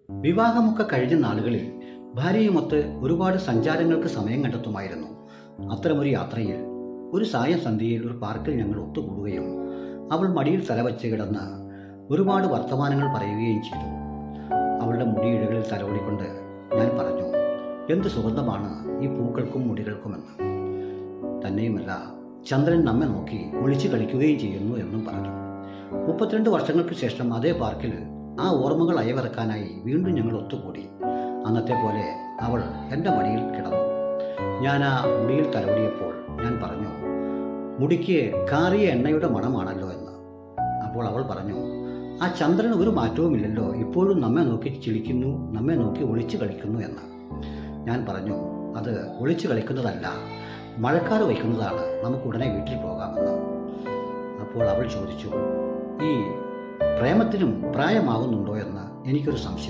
വിവാഹമൊക്കെ കഴിഞ്ഞ നാളുകളിൽ ഭാര്യയുമൊത്ത് ഒരുപാട് സഞ്ചാരങ്ങൾക്ക് സമയം കണ്ടെത്തുമായിരുന്നു. അത്തരമൊരു യാത്രയിൽ ഒരു സായം സന്ധ്യയിൽ ഒരു പാർക്കിൽ ഞങ്ങൾ ഒത്തുകൂടുകയും അവൾ മടിയിൽ തലവച്ച് കിടന്ന് ഒരുപാട് വർത്തമാനങ്ങൾ പറയുകയും ചെയ്തു. അവളുടെ മുടിയിഴകളിൽ തലോടിക്കൊണ്ട് ഞാൻ പറഞ്ഞു, എന്ത് സുഗന്ധമാണ് ഈ പൂക്കൾക്കും മുടികൾക്കുമെന്ന്. തന്നെയുമല്ല, ചന്ദ്രൻ നമ്മെ നോക്കി ഒളിച്ചു കളിക്കുകയും ചെയ്യുന്നു എന്നും പറഞ്ഞു. 32 വർഷങ്ങൾക്ക് ശേഷം അതേ പാർക്കിൽ ആ ഓർമ്മകൾ അയവിറക്കാനായി വീണ്ടും ഞങ്ങൾ ഒത്തുകൂടി. അന്നത്തെ പോലെ അവൾ എൻ്റെ മടിയിൽ കിടന്നു. ഞാൻ ആ മുടിയിൽ തലോടിയപ്പോൾ ഞാൻ പറഞ്ഞു, മുടിക്ക് കാറിയ എണ്ണയുടെ മണമാണല്ലോ എന്ന്. അപ്പോൾ അവൾ പറഞ്ഞു, ആ ചന്ദ്രന് ഒരു മാറ്റവുമില്ലല്ലോ, ഇപ്പോഴും നമ്മെ നോക്കി ചിരിക്കുന്നു, നമ്മെ നോക്കി ഒളിച്ചു കളിക്കുന്നു എന്ന്. ഞാൻ പറഞ്ഞു, അത് ഒളിച്ചു കളിക്കുന്നതല്ല, മഴക്കാറ് വയ്ക്കുന്നതാണ്, നമുക്ക് ഉടനെ വീട്ടിൽ പോകാമെന്ന്. അപ്പോൾ അവൾ ചോദിച്ചു, ഈ പ്രേമത്തിനും പ്രായമാകുന്നുണ്ടോ എന്ന് എനിക്കൊരു സംശയം.